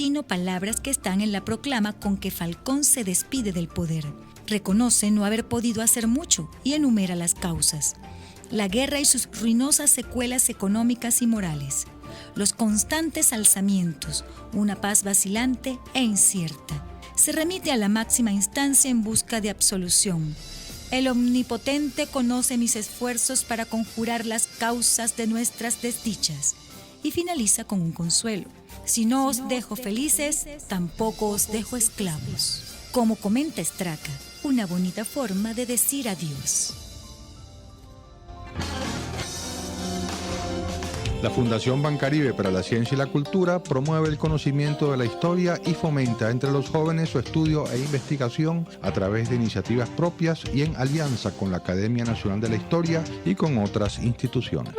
desatino palabras que están en la proclama con que Falcón se despide del poder. Reconoce no haber podido hacer mucho y enumera las causas: la guerra y sus ruinosas secuelas económicas y morales, los constantes alzamientos, una paz vacilante e incierta. Se remite a la máxima instancia en busca de absolución. El Omnipotente conoce mis esfuerzos para conjurar las causas de nuestras desdichas. Y finaliza con un consuelo: si no os dejo felices, tampoco os dejo esclavos. Como comenta Straca, una bonita forma de decir adiós. La Fundación Bancaribe para la Ciencia y la Cultura promueve el conocimiento de la historia y fomenta entre los jóvenes su estudio e investigación a través de iniciativas propias y en alianza con la Academia Nacional de la Historia y con otras instituciones.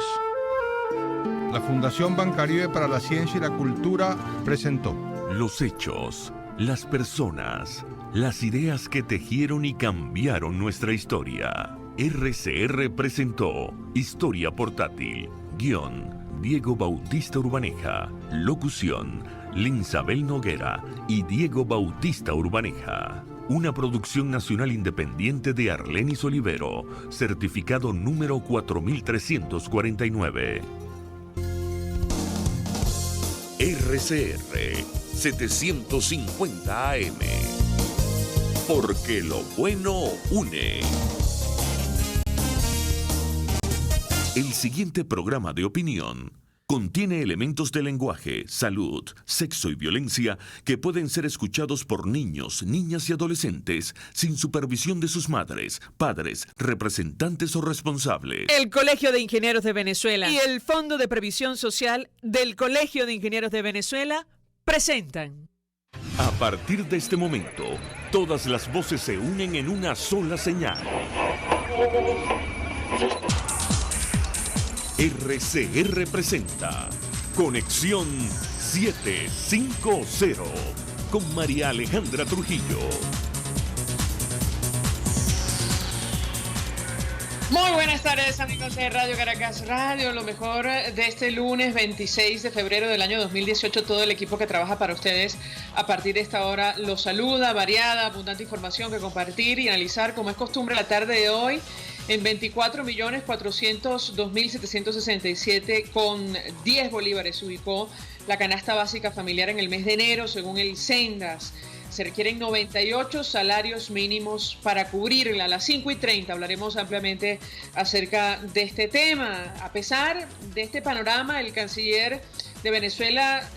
La Fundación Bancaribe para la Ciencia y la Cultura presentó los hechos, las personas, las ideas que tejieron y cambiaron nuestra historia. RCR presentó Historia Portátil. Guión: Diego Bautista Urbaneja. Locución: Linsabel Noguera y Diego Bautista Urbaneja. Una producción nacional independiente de Arlenis Olivero, certificado número 4349. RCR 750 AM. Porque lo bueno une. El siguiente programa de opinión contiene elementos de lenguaje, salud, sexo y violencia que pueden ser escuchados por niños, niñas y adolescentes sin supervisión de sus madres, padres, representantes o responsables. El Colegio de Ingenieros de Venezuela y el Fondo de Previsión Social del Colegio de Ingenieros de Venezuela presentan. A partir de este momento, todas las voces se unen en una sola señal. RCR presenta Conexión 750 con María Alejandra Trujillo. Muy buenas tardes, amigos de Radio Caracas Radio, lo mejor de este lunes 26 de febrero del año 2018. Todo el equipo que trabaja para ustedes a partir de esta hora los saluda. Variada, abundante información que compartir y analizar como es costumbre la tarde de hoy. En 24.402.767 con 10 bolívares se ubicó la canasta básica familiar en el mes de enero, según el Sendas. Se requieren 98 salarios mínimos para cubrirla. A las 5:30 hablaremos ampliamente acerca de este tema. A pesar de este panorama, el canciller de Venezuela,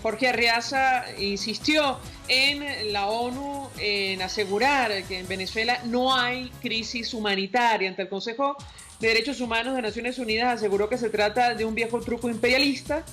Jorge Arriaza, insistió en la ONU en asegurar que en Venezuela no hay crisis humanitaria. Ante el Consejo de Derechos Humanos de Naciones Unidas aseguró que se trata de un viejo truco imperialista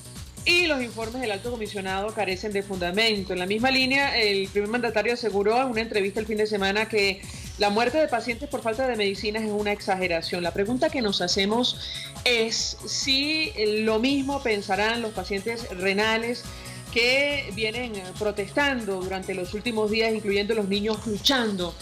y los informes del alto comisionado carecen de fundamento. En la misma línea, el primer mandatario aseguró en una entrevista el fin de semana que la muerte de pacientes por falta de medicinas es una exageración. La pregunta que nos hacemos es si lo mismo pensarán los pacientes renales que vienen protestando durante los últimos días, incluyendo los niños luchando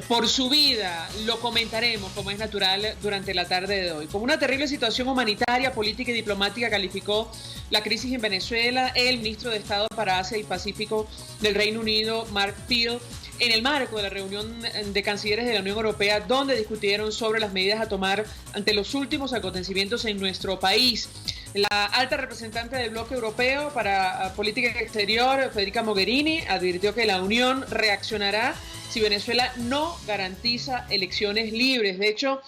por su vida. Lo comentaremos, como es natural, durante la tarde de hoy. Como una terrible situación humanitaria, política y diplomática calificó la crisis en Venezuela el ministro de Estado para Asia y Pacífico del Reino Unido, Mark Field, en el marco de la reunión de cancilleres de la Unión Europea, donde discutieron sobre las medidas a tomar ante los últimos acontecimientos en nuestro país. La alta representante del bloque europeo para política exterior, Federica Mogherini, advirtió que la Unión reaccionará si Venezuela no garantiza elecciones libres. De hecho,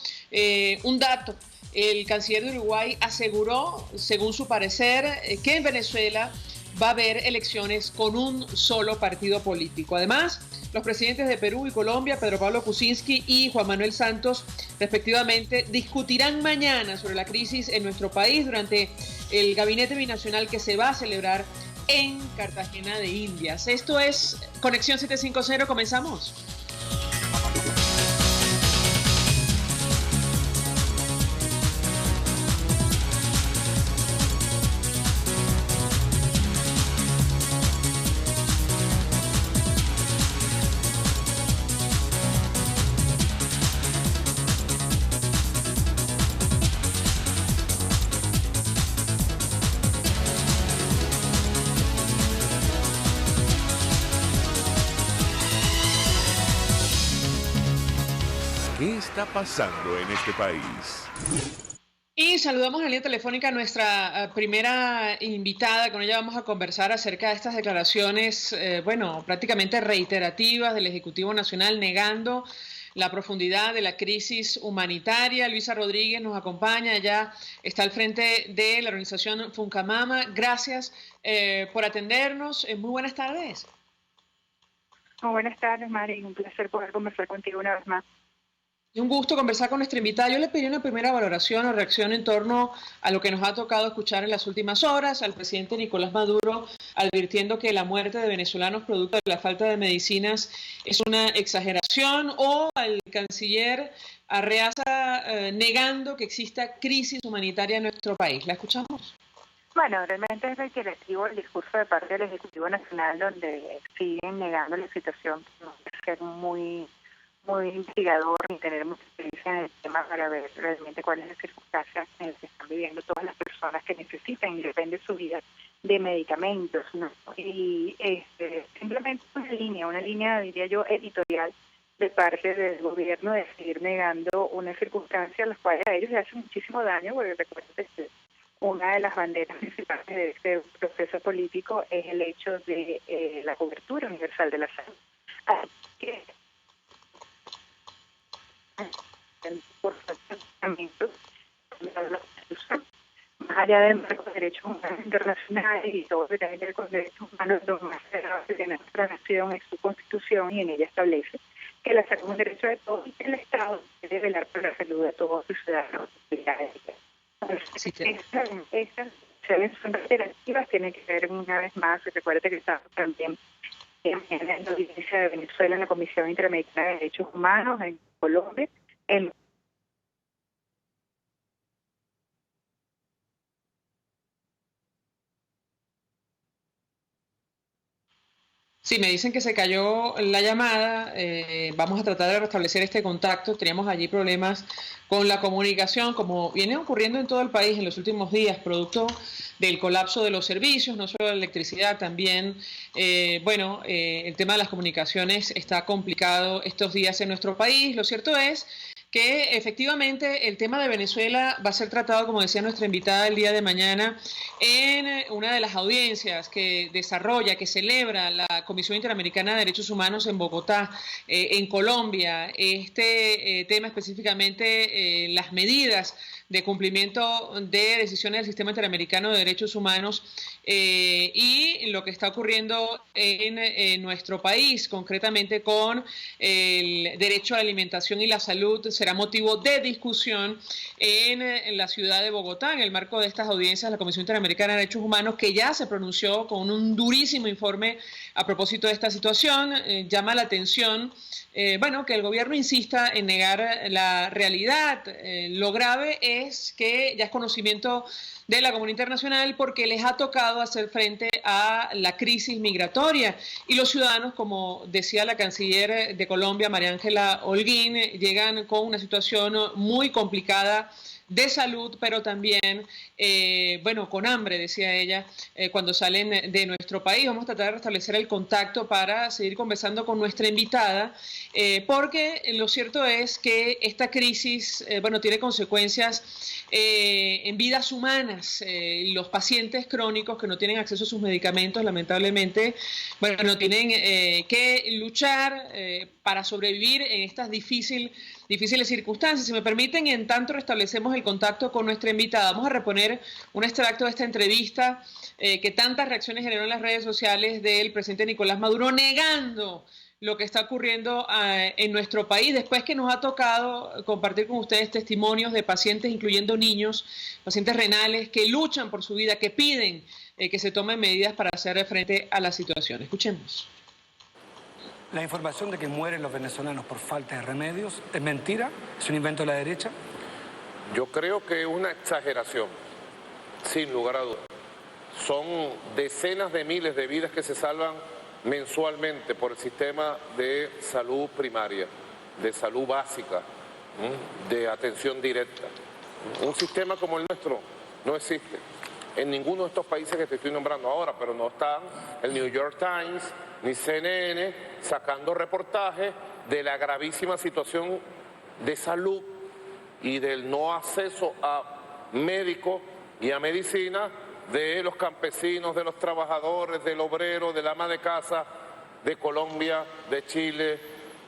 un dato: el canciller de Uruguay aseguró, según su parecer, que en Venezuela va a haber elecciones con un solo partido político. Además, los presidentes de Perú y Colombia, Pedro Pablo Kuczynski y Juan Manuel Santos, respectivamente, discutirán mañana sobre la crisis en nuestro país durante el gabinete binacional que se va a celebrar en Cartagena de Indias. Esto es Conexión 750, comenzamos. está pasando en este país. Y saludamos en línea telefónica a nuestra primera invitada. Con ella vamos a conversar acerca de estas declaraciones, prácticamente reiterativas del Ejecutivo Nacional negando la profundidad de la crisis humanitaria. Luisa Rodríguez nos acompaña, ella está al frente de la organización Funcamama. Gracias por atendernos. Muy buenas tardes. Muy buenas tardes, Mari. Un placer poder conversar contigo una vez más. Un gusto conversar con nuestra invitada. Yo le pedí una primera valoración o reacción en torno a lo que nos ha tocado escuchar en las últimas horas, al presidente Nicolás Maduro advirtiendo que la muerte de venezolanos producto de la falta de medicinas es una exageración, o al canciller Arreaza negando que exista crisis humanitaria en nuestro país. ¿La escuchamos? Bueno, realmente es reiterativo el discurso de parte del Ejecutivo Nacional, donde siguen negando la situación, que no puede ser muy investigador ni tener mucha experiencia en el tema para ver realmente cuál es la circunstancia en la que están viviendo todas las personas que necesitan y depende su vida de medicamentos, ¿no? Y simplemente una línea, diría yo, editorial de parte del gobierno de seguir negando una circunstancia a las cuales a ellos les hace muchísimo daño, porque recuerden que una de las banderas principales de este proceso político es el hecho de la cobertura universal de la salud. Así que por más allá del marco de derechos humanos internacionales y todo lo que tiene que ver con derechos humanos, lo más sagrado que tiene nuestra nación es su constitución, y en ella establece que la salud es un derecho de todos y que el Estado debe velar por la salud de todos sus ciudadanos. Estas acciones son reiterativas, tienen que ver una vez más, recuerde que estamos también en la audiencia de Venezuela en la Comisión Interamericana de Derechos Humanos en Colombia. Sí, me dicen que se cayó la llamada. Vamos a tratar de restablecer este contacto. Teníamos allí problemas con la comunicación, como viene ocurriendo en todo el país en los últimos días, producto del colapso de los servicios, no solo de la electricidad, también, el tema de las comunicaciones está complicado estos días en nuestro país. Lo cierto es que efectivamente el tema de Venezuela va a ser tratado, como decía nuestra invitada el día de mañana, en una de las audiencias que desarrolla, que celebra la Comisión Interamericana de Derechos Humanos en Bogotá, en Colombia. Este tema específicamente, las medidas de cumplimiento de decisiones del Sistema Interamericano de Derechos Humanos y lo que está ocurriendo en nuestro país, concretamente con el derecho a la alimentación y la salud, será motivo de discusión en la ciudad de Bogotá, en el marco de estas audiencias de la Comisión Interamericana de Derechos Humanos, que ya se pronunció con un durísimo informe a propósito de esta situación. Llama la atención que el gobierno insista en negar la realidad. Lo grave es que ya es conocimiento de la comunidad internacional, porque les ha tocado hacer frente a la crisis migratoria, y los ciudadanos, como decía la canciller de Colombia, María Ángela Holguín, llegan con una situación muy complicada de salud, pero también, con hambre, decía ella, cuando salen de nuestro país. Vamos a tratar de restablecer el contacto para seguir conversando con nuestra invitada, porque lo cierto es que esta crisis, tiene consecuencias en vidas humanas. Los pacientes crónicos que no tienen acceso a sus medicamentos, lamentablemente, tienen que luchar para sobrevivir en estas difíciles circunstancias. Si me permiten, en tanto restablecemos el contacto con nuestra invitada, vamos a reponer un extracto de esta entrevista que tantas reacciones generó en las redes sociales del presidente Nicolás Maduro, negando lo que está ocurriendo en nuestro país, después que nos ha tocado compartir con ustedes testimonios de pacientes, incluyendo niños, pacientes renales, que luchan por su vida, que piden que se tomen medidas para hacer frente a la situación. Escuchemos. La información de que mueren los venezolanos por falta de remedios es mentira, es un invento de la derecha. Yo creo que es una exageración, sin lugar a dudas. Son decenas de miles de vidas que se salvan mensualmente por el sistema de salud primaria, de salud básica, de atención directa. Un sistema como el nuestro no existe en ninguno de estos países que te estoy nombrando ahora, pero no están el New York Times ni CNN sacando reportajes de la gravísima situación de salud y del no acceso a médicos y a medicina de los campesinos, de los trabajadores, del obrero, del ama de casa, de Colombia, de Chile,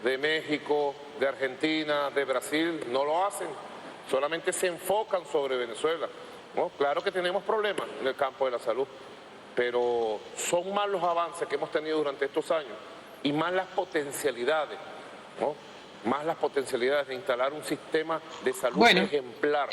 de México, de Argentina, de Brasil. No lo hacen, solamente se enfocan sobre Venezuela, ¿no? Claro que tenemos problemas en el campo de la salud, pero son más los avances que hemos tenido durante estos años y más las potencialidades, ¿no? Más las posibilidades de instalar un sistema de salud ejemplar.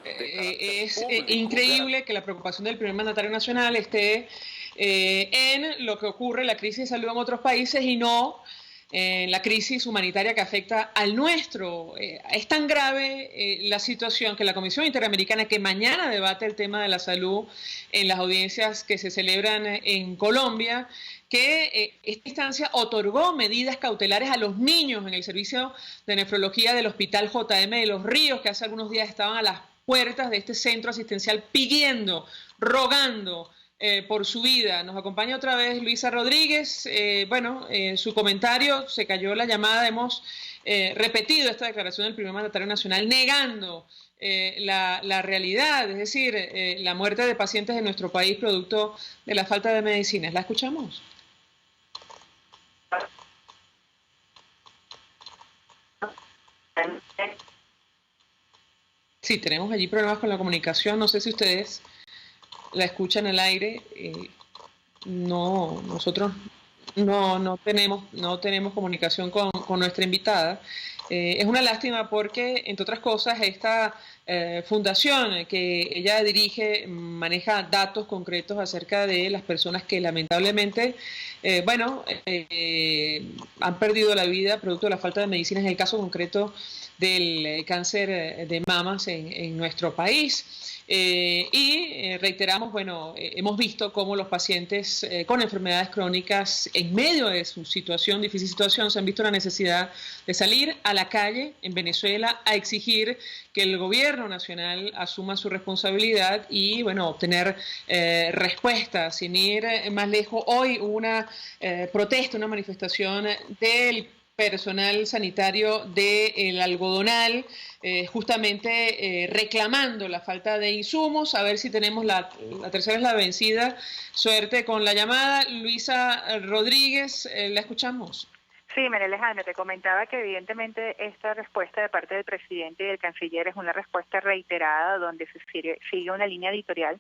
Es increíble que la preocupación del primer mandatario nacional esté en lo que ocurre, la crisis de salud en otros países y no en la crisis humanitaria que afecta al nuestro. Es tan grave la situación que la Comisión Interamericana, que mañana debate el tema de la salud en las audiencias que se celebran en Colombia, que esta instancia otorgó medidas cautelares a los niños en el servicio de nefrología del Hospital JM de Los Ríos, que hace algunos días estaban a las puertas de este centro asistencial pidiendo, rogando por su vida. Nos acompaña otra vez Luisa Rodríguez. Su comentario, se cayó la llamada, hemos repetido esta declaración del primer mandatario nacional negando la realidad, es decir, la muerte de pacientes en nuestro país producto de la falta de medicinas. ¿La escuchamos? Sí, tenemos allí problemas con la comunicación. No sé si ustedes la escuchan al aire. Nosotros no tenemos comunicación con nuestra invitada. Es una lástima porque, entre otras cosas, esta fundación que ella dirige maneja datos concretos acerca de las personas que lamentablemente han perdido la vida producto de la falta de medicinas, en el caso concreto del cáncer de mamas en nuestro país. Reiteramos, hemos visto cómo los pacientes con enfermedades crónicas, en medio de su difícil situación, se han visto la necesidad de salir a la calle en Venezuela a exigir que el gobierno nacional asuma su responsabilidad y, obtener respuestas. Sin ir más lejos, hoy hubo una protesta, una manifestación del personal sanitario del algodonal, justamente reclamando la falta de insumos. A ver si tenemos la tercera es la vencida. Suerte con la llamada. Luisa Rodríguez, la escuchamos. Sí, María Alejandra, te comentaba que evidentemente esta respuesta de parte del presidente y del canciller es una respuesta reiterada donde se sigue una línea editorial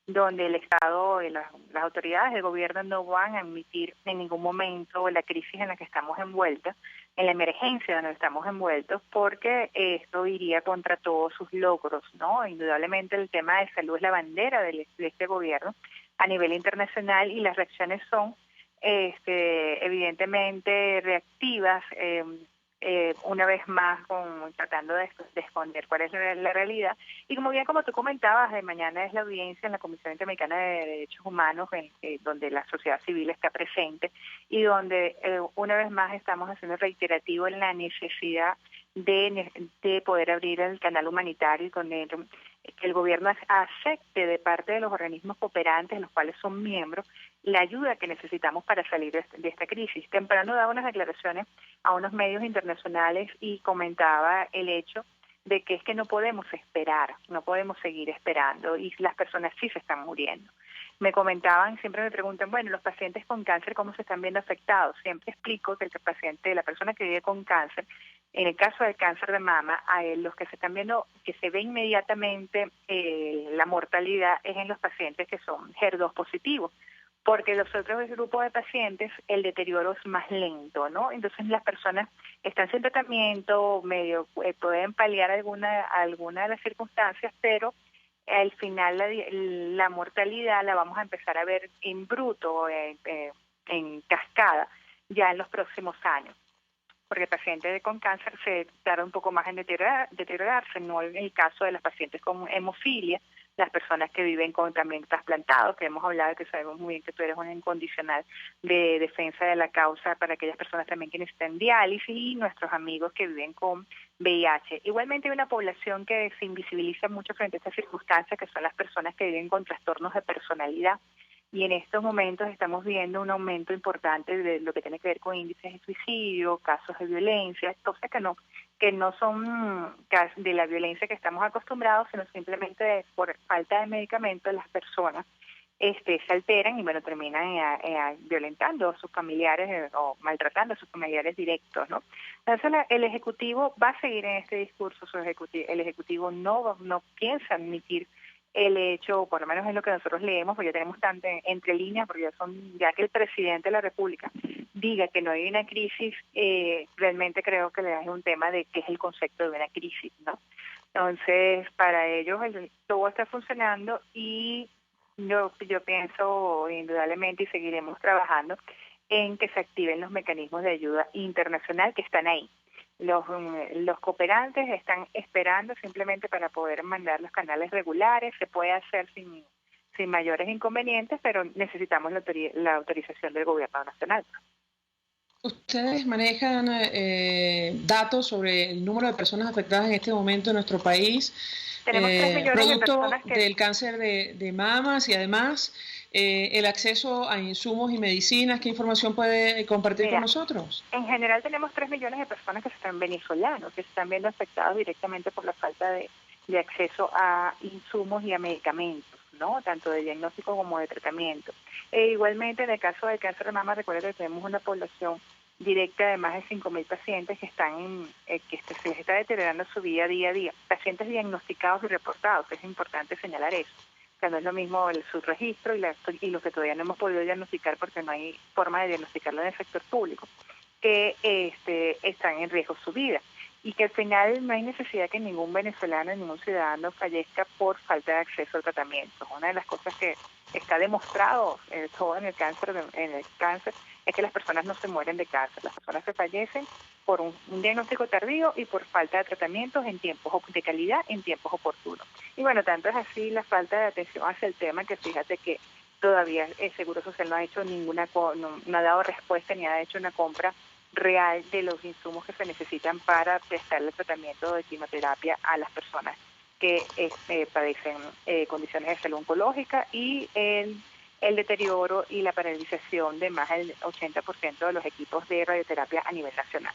donde el Estado, las autoridades del gobierno no van a admitir en ningún momento la crisis en la que estamos envueltos, en la emergencia donde estamos envueltos, porque esto iría contra todos sus logros, ¿no? Indudablemente el tema de salud es la bandera de este gobierno a nivel internacional y las reacciones son evidentemente reactivas, una vez más tratando de esconder cuál es la realidad. Y como tú comentabas, de mañana es la audiencia en la Comisión Interamericana de Derechos Humanos, donde la sociedad civil está presente y donde una vez más estamos haciendo reiterativo en la necesidad de poder abrir el canal humanitario y que el gobierno acepte de parte de los organismos cooperantes, los cuales son miembros, la ayuda que necesitamos para salir de esta crisis. Temprano daba unas declaraciones a unos medios internacionales y comentaba el hecho de que es que no podemos esperar, no podemos seguir esperando y las personas sí se están muriendo. Me comentaban, siempre me preguntan, los pacientes con cáncer, ¿cómo se están viendo afectados? Siempre explico que la persona que vive con cáncer, en el caso del cáncer de mama, los que se están viendo, que se ve inmediatamente la mortalidad es en los pacientes que son HER2 positivos, porque los otros grupos de pacientes el deterioro es más lento, ¿no? Entonces las personas están sin tratamiento, pueden paliar alguna de las circunstancias, pero al final la mortalidad la vamos a empezar a ver en bruto, en cascada, ya en los próximos años. Porque el paciente con cáncer se tarda un poco más en deteriorarse, no en el caso de los pacientes con hemofilia, las personas que viven con también trasplantados, que hemos hablado, que sabemos muy bien que tú eres un incondicional de defensa de la causa para aquellas personas también que necesitan diálisis y nuestros amigos que viven con VIH. Igualmente hay una población que se invisibiliza mucho frente a estas circunstancias, que son las personas que viven con trastornos de personalidad. Y en estos momentos estamos viendo un aumento importante de lo que tiene que ver con índices de suicidio, casos de violencia, cosas que que no son de la violencia que estamos acostumbrados, sino simplemente por falta de medicamentos las personas se alteran y bueno, terminan violentando a sus familiares o maltratando a sus familiares directos, ¿no? Entonces el Ejecutivo va a seguir en este discurso, el Ejecutivo no piensa admitir el hecho, por lo menos es lo que nosotros leemos, porque ya tenemos tanto entre líneas, porque ya que el presidente de la República diga que no hay una crisis, realmente creo que le da un tema de qué es el concepto de una crisis, ¿no? Entonces, para ellos todo está funcionando y yo pienso indudablemente y seguiremos trabajando en que se activen los mecanismos de ayuda internacional que están ahí. Los cooperantes están esperando simplemente para poder mandar los canales regulares, se puede hacer sin mayores inconvenientes, pero necesitamos la autorización del gobierno nacional. ¿Ustedes manejan datos sobre el número de personas afectadas en este momento en nuestro país? Tenemos 3 millones producto de personas del cáncer de mamas y además el acceso a insumos y medicinas. ¿Qué información puede compartir con nosotros? En general tenemos 3 millones de personas que están venezolanos, que se están viendo afectados directamente por la falta de acceso a insumos y a medicamentos, ¿no? Tanto de diagnóstico como de tratamiento. Igualmente, en el caso del cáncer de mama, recuerden que tenemos una población directa de más de 5.000 pacientes que están que se les está deteriorando su vida día a día. Pacientes diagnosticados y reportados, es importante señalar eso. Que no es lo mismo el subregistro y lo que todavía no hemos podido diagnosticar porque no hay forma de diagnosticarlo en el sector público, que están en riesgo su vida. Y que al final no hay necesidad que ningún venezolano, ningún ciudadano fallezca por falta de acceso al tratamiento. Una de las cosas que está demostrado todo en el cáncer es que las personas no se mueren de cáncer, las personas se fallecen por un diagnóstico tardío y por falta de tratamientos en tiempos de calidad, en tiempos oportunos. Y bueno, tanto es así la falta de atención hacia el tema que fíjate que todavía el Seguro Social no ha hecho no ha dado respuesta ni ha hecho una compra real de los insumos que se necesitan para prestarle tratamiento de quimioterapia a las personas que padecen condiciones de salud oncológica y el deterioro y la paralización de más del 80% de los equipos de radioterapia a nivel nacional.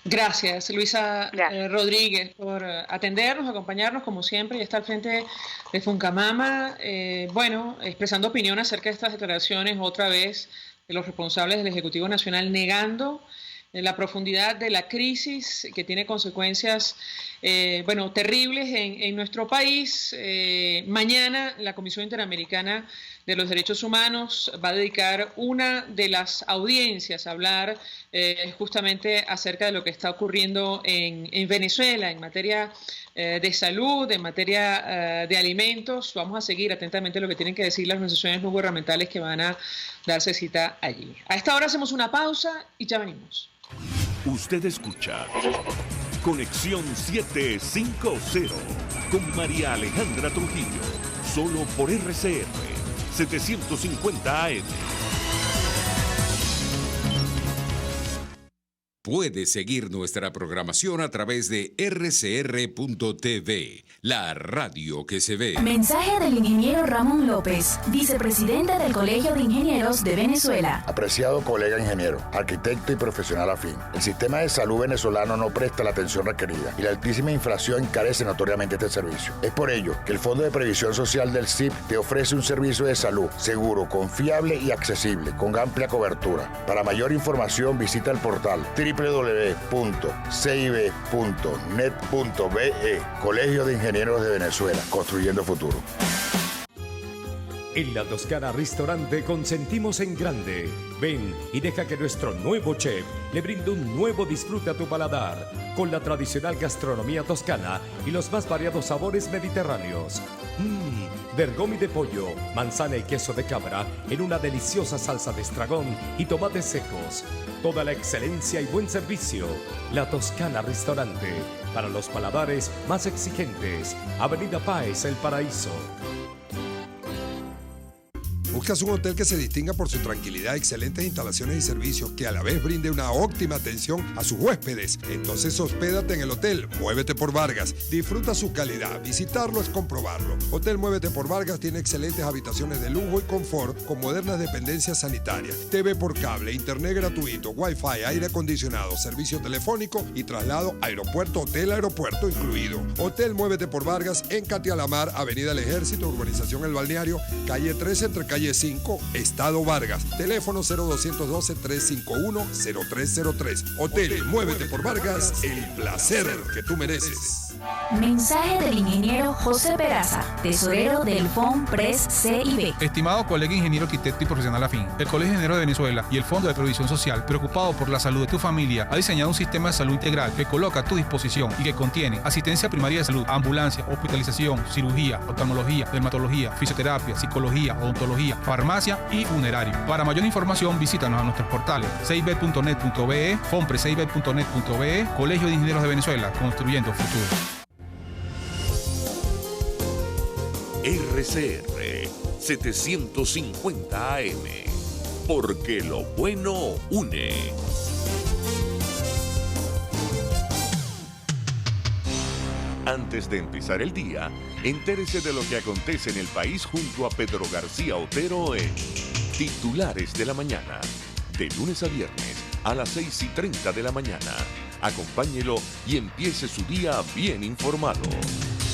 Gracias, Luisa Rodríguez, por atendernos, acompañarnos como siempre y estar al frente de Funcamama. Expresando opinión acerca de estas declaraciones otra vez de los responsables del Ejecutivo Nacional negando la profundidad de la crisis que tiene consecuencias terribles en nuestro país. Mañana la Comisión Interamericana de los Derechos Humanos va a dedicar una de las audiencias a hablar justamente acerca de lo que está ocurriendo en Venezuela en materia de salud, en materia de alimentos. Vamos a seguir atentamente lo que tienen que decir las organizaciones no gubernamentales que van a darse cita allí. A esta hora hacemos una pausa y ya venimos. Usted escucha Conexión 750 con María Alejandra Trujillo, solo por RCR 750 AM. Puede seguir nuestra programación a través de rcr.tv, la radio que se ve. Mensaje del ingeniero Ramón López, vicepresidente del Colegio de Ingenieros de Venezuela. Apreciado colega ingeniero, arquitecto y profesional afín, el sistema de salud venezolano no presta la atención requerida y la altísima inflación encarece notoriamente este servicio. Es por ello que el Fondo de Previsión Social del CIP te ofrece un servicio de salud seguro, confiable y accesible, con amplia cobertura. Para mayor información visita el portal www.cib.net.be, Colegio de Ingenieros de Venezuela, construyendo futuro. En La Toscana Restaurante consentimos en grande. Ven y deja que nuestro nuevo chef le brinde un nuevo disfrute a tu paladar, con la tradicional gastronomía toscana y los más variados sabores mediterráneos. Bergomi de pollo, manzana y queso de cabra en una deliciosa salsa de estragón y tomates secos. Toda la excelencia y buen servicio. La Toscana Restaurante, para los paladares más exigentes. Avenida Páez, El Paraíso. Buscas un hotel que se distinga por su tranquilidad, excelentes instalaciones y servicios, que a la vez brinde una óptima atención a sus huéspedes. Entonces hospédate en el Hotel Muévete por Vargas. Disfruta su calidad. Visitarlo es comprobarlo. Hotel Muévete por Vargas tiene excelentes habitaciones de lujo y confort con modernas dependencias sanitarias, TV por cable, internet gratuito, wifi, aire acondicionado, servicio telefónico y traslado aeropuerto-hotel-aeropuerto incluido. Hotel Muévete por Vargas en Catialamar, Avenida El Ejército, Urbanización El Balneario, calle 13 entre calle 5, Estado Vargas. Teléfono 0212-351-0303. Hotel Muévete por Vargas, el placer que tú mereces. Mensaje del ingeniero José Peraza, tesorero del FONPRES CIB. Estimado colega ingeniero, arquitecto y profesional afín, el Colegio de Ingenieros de Venezuela y el Fondo de Previsión Social, preocupado por la salud de tu familia, ha diseñado un sistema de salud integral que coloca a tu disposición y que contiene asistencia primaria de salud, ambulancia, hospitalización, cirugía, oftalmología, dermatología, fisioterapia, psicología, odontología, farmacia y funerario. Para mayor información, visítanos a nuestros portales cib.net.be, fonprescib.net.be, Colegio de Ingenieros de Venezuela, construyendo futuro. RCR 750 AM, porque lo bueno une. Antes de empezar el día, entérese de lo que acontece en el país junto a Pedro García Otero en Titulares de la Mañana, de lunes a viernes a las 6:30 de la mañana. Acompáñelo y empiece su día bien informado.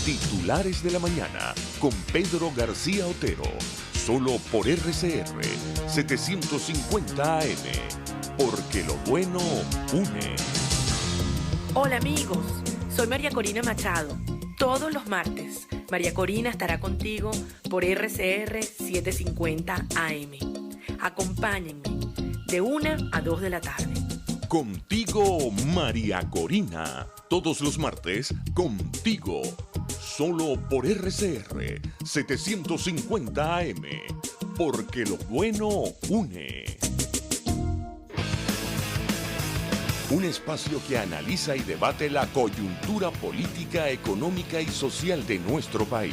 Titulares de la Mañana con Pedro García Otero, solo por RCR 750 AM, porque lo bueno une. Hola amigos, soy María Corina Machado. Todos los martes, María Corina estará contigo por RCR 750 AM. Acompáñenme de 1 a 2 de la tarde. Contigo, María Corina. Todos los martes, contigo. Solo por RCR 750 AM. Porque lo bueno une. Un espacio que analiza y debate la coyuntura política, económica y social de nuestro país.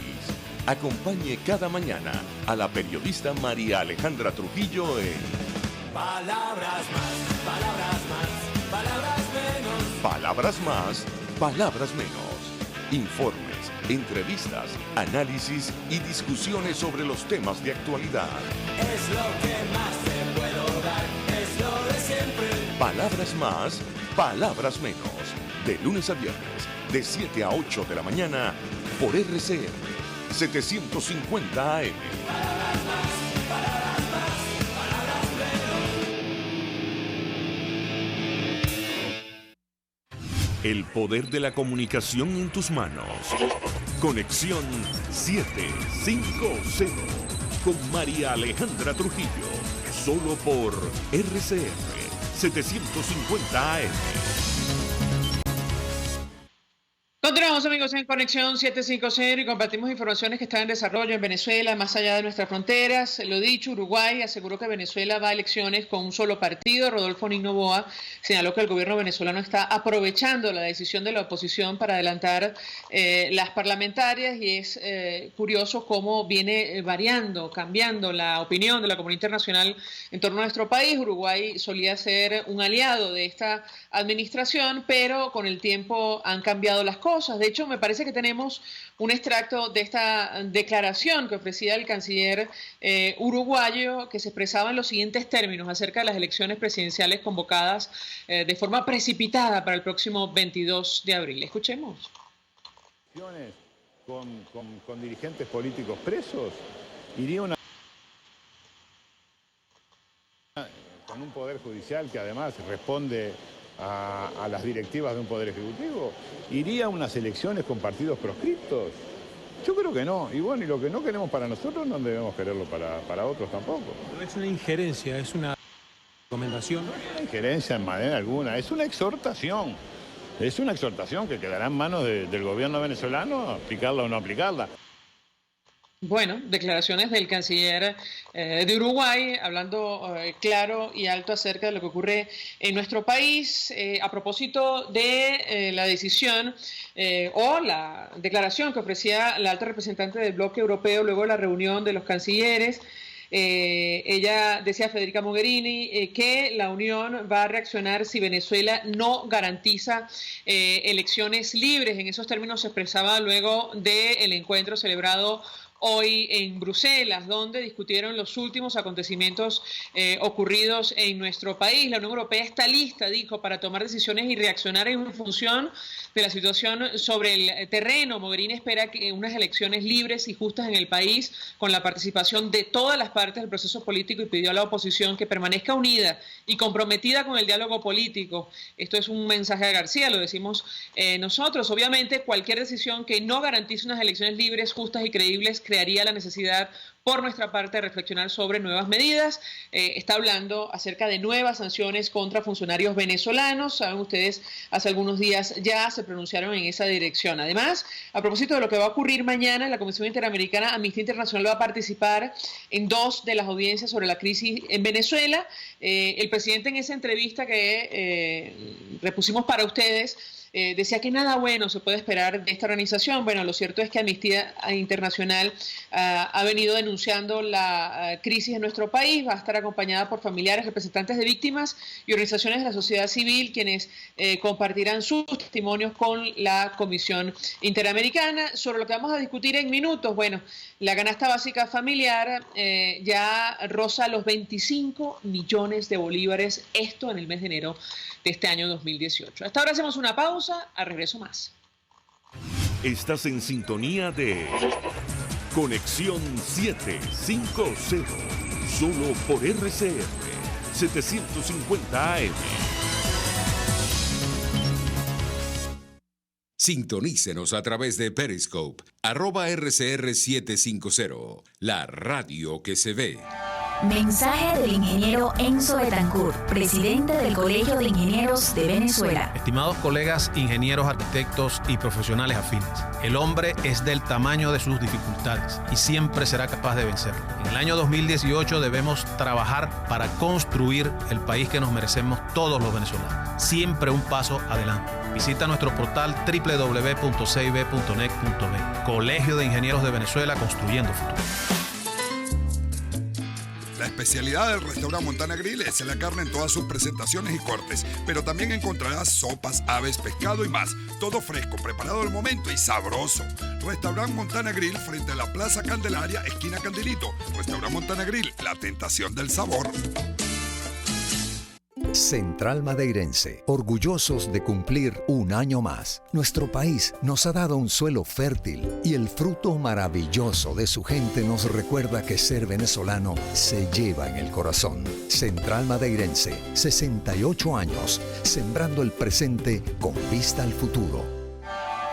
Acompañe cada mañana a la periodista María Alejandra Trujillo en Palabras más, palabras más, palabras menos. Palabras más, palabras menos. Informes, entrevistas, análisis y discusiones sobre los temas de actualidad. Es lo que más te puedo dar, es lo de siempre. Palabras más, palabras menos. De lunes a viernes, de 7 a 8 de la mañana, por RCR 750 AM. Palabras más, palabras más, palabras menos. El poder de la comunicación en tus manos. Conexión 750 con María Alejandra Trujillo. Solo por RCR 750 AM. Continuamos, amigos, en Conexión 750 y compartimos informaciones que están en desarrollo en Venezuela, más allá de nuestras fronteras. Lo dicho, Uruguay aseguró que Venezuela va a elecciones con un solo partido. Rodolfo Noboa señaló que el gobierno venezolano está aprovechando la decisión de la oposición para adelantar las parlamentarias, y es curioso cómo viene variando, cambiando la opinión de la comunidad internacional en torno a nuestro país. Uruguay solía ser un aliado de esta administración, pero con el tiempo han cambiado las cosas. De hecho, me parece que tenemos un extracto de esta declaración que ofrecía el canciller uruguayo, que se expresaba en los siguientes términos acerca de las elecciones presidenciales convocadas de forma precipitada para el próximo 22 de abril. Escuchemos. Con dirigentes políticos presos, iría con un poder judicial que además responde a las directivas de un poder ejecutivo, iría a unas elecciones con partidos proscriptos. Yo creo que no, y bueno, y lo que no queremos para nosotros no debemos quererlo para otros tampoco. No es una injerencia, es una recomendación. No es una injerencia en manera alguna, es una exhortación. Es una exhortación que quedará en manos del gobierno venezolano aplicarla o no aplicarla. Bueno, declaraciones del canciller de Uruguay, hablando claro y alto acerca de lo que ocurre en nuestro país, a propósito de la decisión o la declaración que ofrecía la alta representante del bloque europeo luego de la reunión de los cancilleres. Ella decía, Federica Mogherini, que la Unión va a reaccionar si Venezuela no garantiza elecciones libres. En esos términos se expresaba luego del encuentro celebrado hoy en Bruselas, donde discutieron los últimos acontecimientos ocurridos en nuestro país. La Unión Europea está lista, dijo, para tomar decisiones y reaccionar en función de la situación sobre el terreno. Mogherini espera que unas elecciones libres y justas en el país, con la participación de todas las partes del proceso político, y pidió a la oposición que permanezca unida y comprometida con el diálogo político. Esto es un mensaje de García, lo decimos nosotros. Obviamente, cualquier decisión que no garantice unas elecciones libres, justas y creíbles crearía la necesidad por nuestra parte de reflexionar sobre nuevas medidas. Está hablando acerca de nuevas sanciones contra funcionarios venezolanos. Saben ustedes, hace algunos días ya se pronunciaron en esa dirección. Además, a propósito de lo que va a ocurrir mañana, la Comisión Interamericana, Amnistía Internacional va a participar en 2 de las audiencias sobre la crisis en Venezuela. El presidente, en esa entrevista que repusimos para ustedes, decía que nada bueno se puede esperar de esta organización. Bueno, lo cierto es que Amnistía Internacional ha venido denunciando la crisis en nuestro país. Va a estar acompañada por familiares, representantes de víctimas y organizaciones de la sociedad civil, quienes compartirán sus testimonios con la Comisión Interamericana. Sobre lo que vamos a discutir en minutos, bueno, la canasta básica familiar ya roza los 25 millones de bolívares, esto en el mes de enero de este año 2018. Hasta ahora hacemos una pausa, a regreso más. Estás en sintonía de Conexión 750, solo por RCR 750 AM. Sintonícenos a través de Periscope, @RCR750, la radio que se ve. Mensaje del ingeniero Enzo Betancourt, presidente del Colegio de Ingenieros de Venezuela. Estimados colegas, ingenieros, arquitectos y profesionales afines, el hombre es del tamaño de sus dificultades y siempre será capaz de vencerlo. En el año 2018 debemos trabajar para construir el país que nos merecemos todos los venezolanos. Siempre un paso adelante. Visita nuestro portal www.cib.net.be. Colegio de Ingenieros de Venezuela, construyendo futuro. La especialidad del restaurante Montana Grill es la carne en todas sus presentaciones y cortes, pero también encontrarás sopas, aves, pescado y más. Todo fresco, preparado al momento y sabroso. Restaurante Montana Grill frente a la Plaza Candelaria, esquina Candelito. Restaurante Montana Grill, la tentación del sabor. Central Madeirense, orgullosos de cumplir un año más. Nuestro país nos ha dado un suelo fértil y el fruto maravilloso de su gente nos recuerda que ser venezolano se lleva en el corazón. Central Madeirense, 68 años, sembrando el presente con vista al futuro.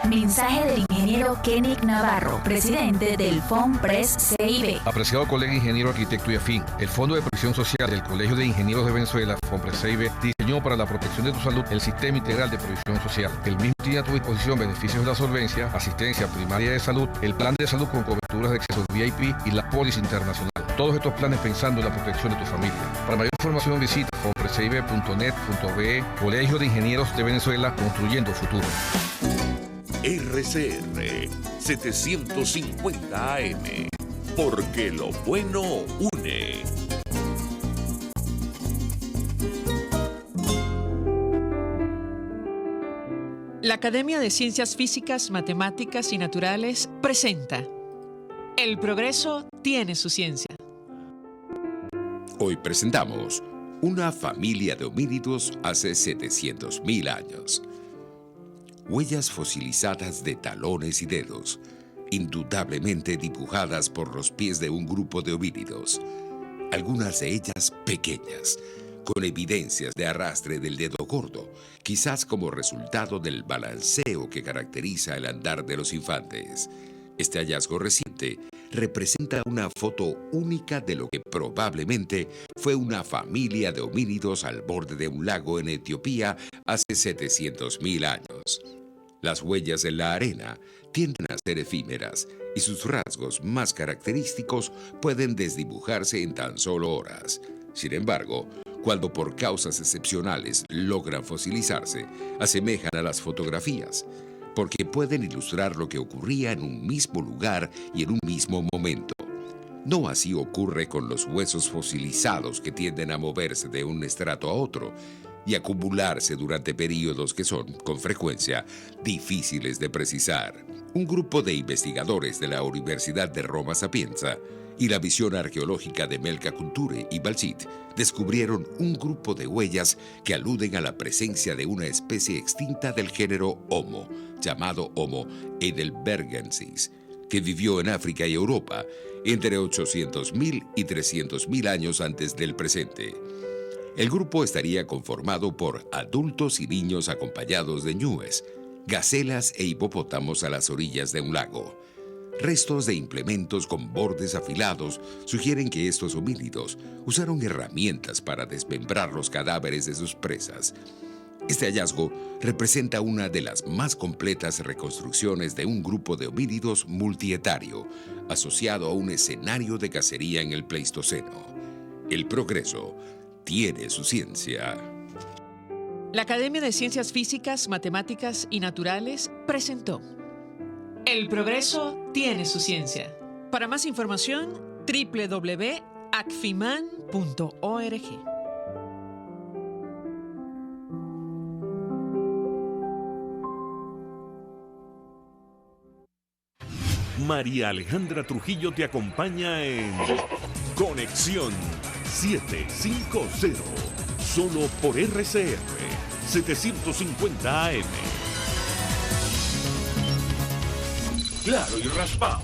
Mensaje del ingeniero Kenick Navarro, presidente del FONPRES CIB. Apreciado colega ingeniero, arquitecto y afín, el Fondo de Previsión Social del Colegio de Ingenieros de Venezuela, FONPRES CIB, diseñó para la protección de tu salud el Sistema Integral de Previsión Social. El mismo tiene a tu disposición beneficios de la solvencia, asistencia primaria de salud, el plan de salud con coberturas de acceso VIP y la póliza internacional. Todos estos planes pensando en la protección de tu familia. Para mayor información visita fonprescibe.net.be. Colegio de Ingenieros de Venezuela, construyendo futuro. RCR 750 AM, porque lo bueno une. La Academia de Ciencias Físicas, Matemáticas y Naturales presenta El progreso tiene su ciencia. Hoy presentamos una familia de homínidos hace 700.000 años. Huellas fosilizadas de talones y dedos, indudablemente dibujadas por los pies de un grupo de homínidos, algunas de ellas pequeñas, con evidencias de arrastre del dedo gordo, quizás como resultado del balanceo que caracteriza el andar de los infantes. Este hallazgo reciente representa una foto única de lo que probablemente fue una familia de homínidos al borde de un lago en Etiopía hace 700.000 años. Las huellas en la arena tienden a ser efímeras y sus rasgos más característicos pueden desdibujarse en tan solo horas. Sin embargo, cuando por causas excepcionales logran fosilizarse, asemejan a las fotografías, porque pueden ilustrar lo que ocurría en un mismo lugar y en un mismo momento. No así ocurre con los huesos fosilizados que tienden a moverse de un estrato a otro y acumularse durante períodos que son, con frecuencia, difíciles de precisar. Un grupo de investigadores de la Universidad de Roma Sapienza y la misión arqueológica de Melka Culture y Balcit descubrieron un grupo de huellas que aluden a la presencia de una especie extinta del género Homo, llamado Homo heidelbergensis, que vivió en África y Europa entre 800.000 y 300.000 años antes del presente. El grupo estaría conformado por adultos y niños acompañados de ñúes, gacelas e hipopótamos a las orillas de un lago. Restos de implementos con bordes afilados sugieren que estos homínidos usaron herramientas para desmembrar los cadáveres de sus presas. Este hallazgo representa una de las más completas reconstrucciones de un grupo de homínidos multietario, asociado a un escenario de cacería en el Pleistoceno. El progreso tiene su ciencia. La Academia de Ciencias Físicas, Matemáticas y Naturales presentó El progreso tiene su ciencia. Para más información, www.acfiman.org. María Alejandra Trujillo te acompaña en Conexión 750, solo por RCR 750 AM. Claro y raspado.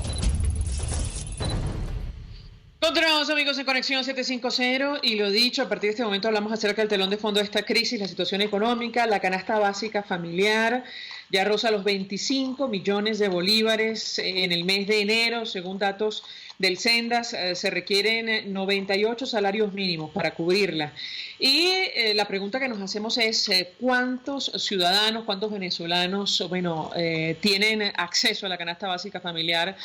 Continuamos, amigos, en Conexión 750 y lo dicho, a partir de este momento hablamos acerca del telón de fondo de esta crisis, la situación económica. La canasta básica familiar ya roza los 25 millones de bolívares en el mes de enero, según datos del Sendas. Se requieren 98 salarios mínimos para cubrirla. Y la pregunta que nos hacemos es ¿cuántos ciudadanos, cuántos venezolanos, tienen acceso a la canasta básica familiar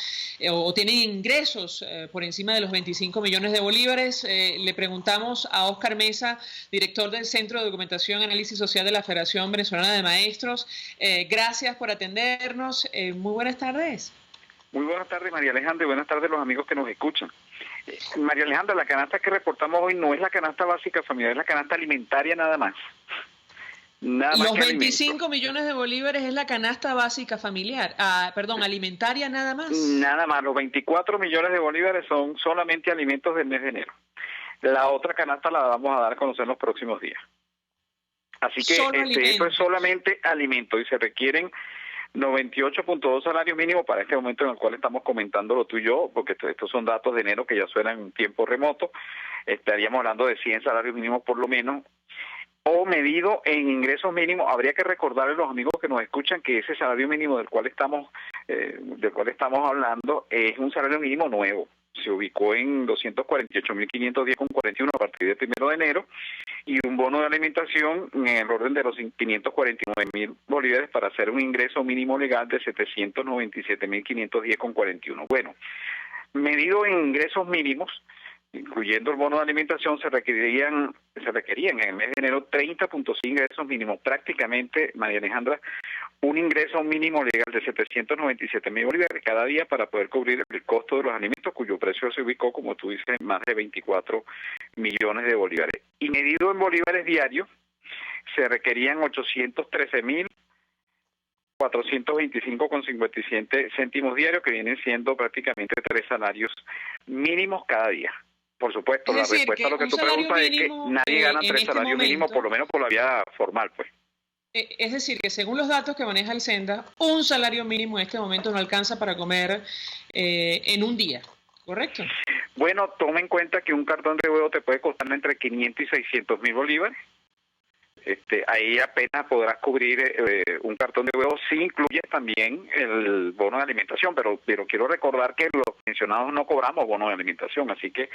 o tienen ingresos por encima de los 25 millones de bolívares? Le preguntamos a Óscar Mesa, director del Centro de Documentación y Análisis Social de la Federación Venezolana de Maestros. Gracias por atendernos. Muy buenas tardes. Muy buenas tardes, María Alejandra, y buenas tardes a los amigos que nos escuchan. María Alejandra, la canasta que reportamos hoy no es la canasta básica familiar, es la canasta alimentaria nada más. Nada más. Los 25 millones de bolívares es la canasta básica familiar, alimentaria nada más. Nada más, los 24 millones de bolívares son solamente alimentos del mes de enero. La otra canasta la vamos a dar a conocer en los próximos días. Así que esto es solamente alimento y se requieren 98.2 salarios mínimos para este momento en el cual estamos comentándolo tú y yo, porque estos son datos de enero que ya suenan en tiempo remoto. Estaríamos hablando de 100 salarios mínimos por lo menos, o medido en ingresos mínimos. Habría que recordarle a los amigos que nos escuchan que ese salario mínimo del cual estamos hablando es un salario mínimo nuevo. Se ubicó en 248.510,41 a partir del 1 de enero y un bono de alimentación en el orden de los 549.000 bolívares para hacer un ingreso mínimo legal de 797.510,41. Bueno, medido en ingresos mínimos, incluyendo el bono de alimentación, se requerían en el mes de enero 30.5 ingresos mínimos, prácticamente, María Alejandra, un ingreso mínimo legal de 797.000 bolívares cada día para poder cubrir el costo de los alimentos, cuyo precio se ubicó, como tú dices, en más de 24 millones de bolívares. Y medido en bolívares diarios, se requerían 813.425,57 céntimos diarios, que vienen siendo prácticamente 3 salarios mínimos cada día. Por supuesto, la respuesta a lo que tú preguntas es que nadie gana 3 salarios mínimos, por lo menos por la vía formal, pues. Es decir, que según los datos que maneja el Senda, un salario mínimo en este momento no alcanza para comer en un día, ¿correcto? Bueno, toma en cuenta que un cartón de huevo te puede costar entre 500 y 600.000 bolívares. Ahí apenas podrás cubrir un cartón de huevos si incluyes también el bono de alimentación, pero quiero recordar que los pensionados no cobramos bono de alimentación, así que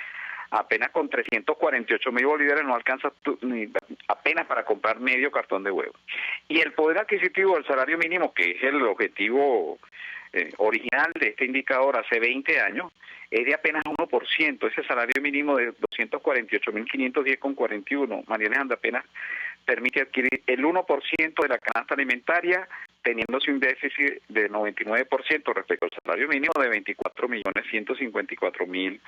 apenas con 348.000 bolívares no alcanza apenas para comprar medio cartón de huevo. Y el poder adquisitivo del salario mínimo, que es el objetivo original de este indicador hace 20 años, es de apenas 1%. Ese salario mínimo de 248.510,41, María Alejandra, apenas permite adquirir el 1% de la canasta alimentaria, teniéndose un déficit de 99% respecto al salario mínimo de 24.154.000